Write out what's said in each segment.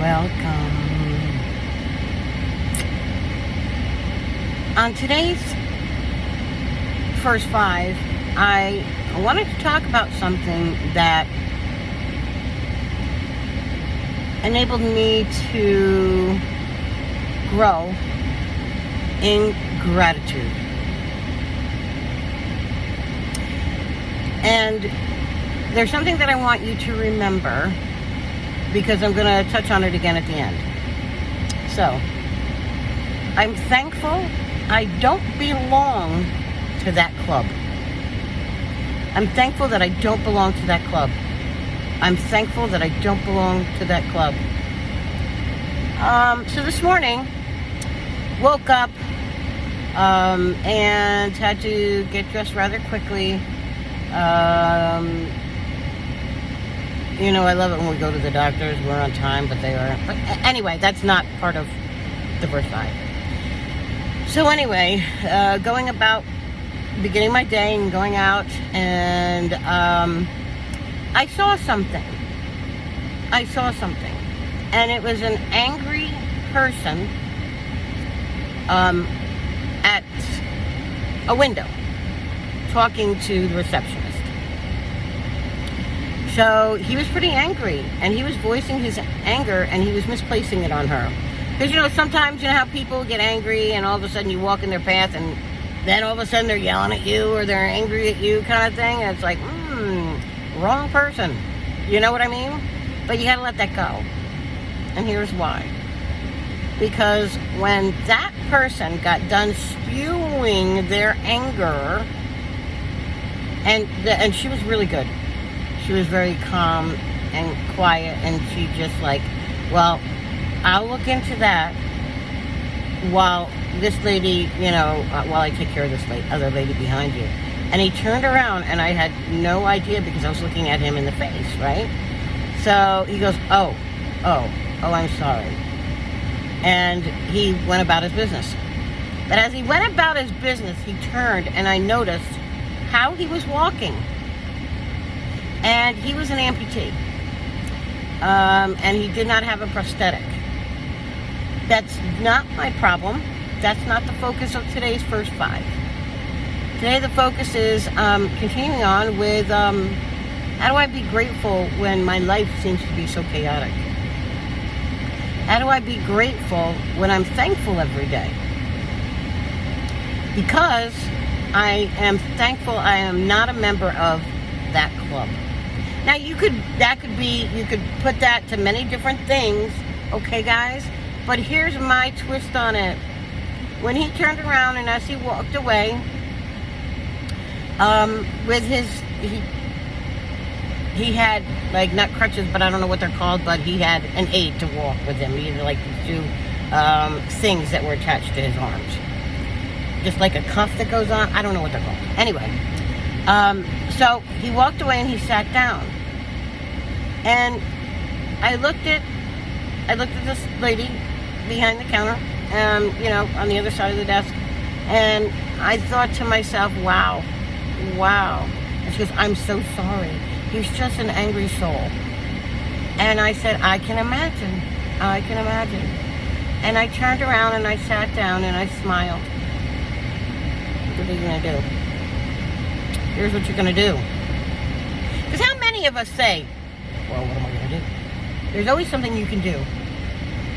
welcome. On today's First Five, I wanted to talk about something that enabled me to grow in gratitude. And there's something that I want you to remember, because I'm going to touch on it again at the end. So, I'm thankful I don't belong to that club. I'm thankful that I don't belong to that club. I'm thankful that I don't belong to that club. So this morning, woke up and had to get dressed rather quickly. I love it when we go to the doctors. We're on time, but they are. But anyway, that's not part of the First Five. So anyway, going about beginning my day and going out, and I saw something. And it was an angry person at a window talking to the receptionist. So he was pretty angry, and he was voicing his anger, and he was misplacing it on her. Because, sometimes, how people get angry, and all of a sudden you walk in their path, and then all of a sudden they're yelling at you, or they're angry at you kind of thing, and it's like, wrong person. You know what I mean? But you gotta let that go. And here's why. Because when that person got done spewing their anger, and she was really good. She was very calm and quiet, and she just well, I'll look into that while this lady, while I take care of this other lady behind you. And he turned around, and I had no idea because I was looking at him in the face, right? So he goes, oh, I'm sorry. And he went about his business. But as he went about his business, he turned, and I noticed how he was walking. And he was an amputee. And he did not have a prosthetic. That's not my problem. That's not the focus of today's First Five. Today the focus is continuing on with how do I be grateful when my life seems to be so chaotic? How do I be grateful when I'm thankful every day? Because I am thankful I am not a member of that club. Now you could put that to many different things, okay guys? But here's my twist on it. When he turned around and as he walked away, with he had not crutches, but I don't know what they're called, but he had an aid to walk with him. He had these two things that were attached to his arms. Just like a cuff that goes on. I don't know what they're called. Anyway, so he walked away and he sat down. And I looked at this lady behind the counter, on the other side of the desk, and I thought to myself, wow. And she goes, I'm so sorry. He's just an angry soul. And I said, I can imagine. And I turned around and I sat down and I smiled. What are you going to do? Here's what you're going to do. Because how many of us say, well, what am I going to do? There's always something you can do.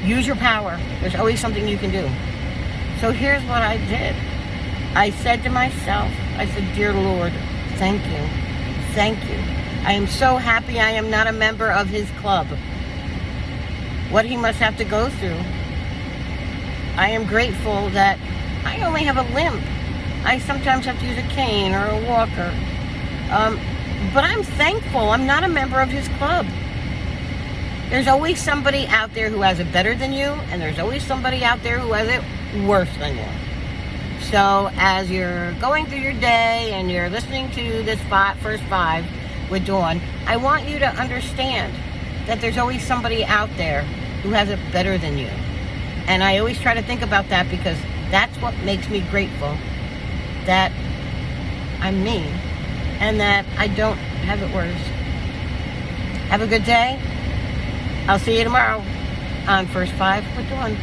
Use your power. There's always something you can do. So here's what I did. I said to myself, dear Lord, thank you. I am so happy I am not a member of his club. What he must have to go through. I am grateful that I only have a limp. I sometimes have to use a cane or a walker. But I'm thankful I'm not a member of his club. There's always somebody out there who has it better than you, and there's always somebody out there who has it worse than you. So as you're going through your day and you're listening to this First Five with Dawn, I want you to understand that there's always somebody out there who has it better than you. And I always try to think about that, because that's what makes me grateful that I'm me and that I don't have it worse. Have a good day. I'll see you tomorrow. on first five. We're doing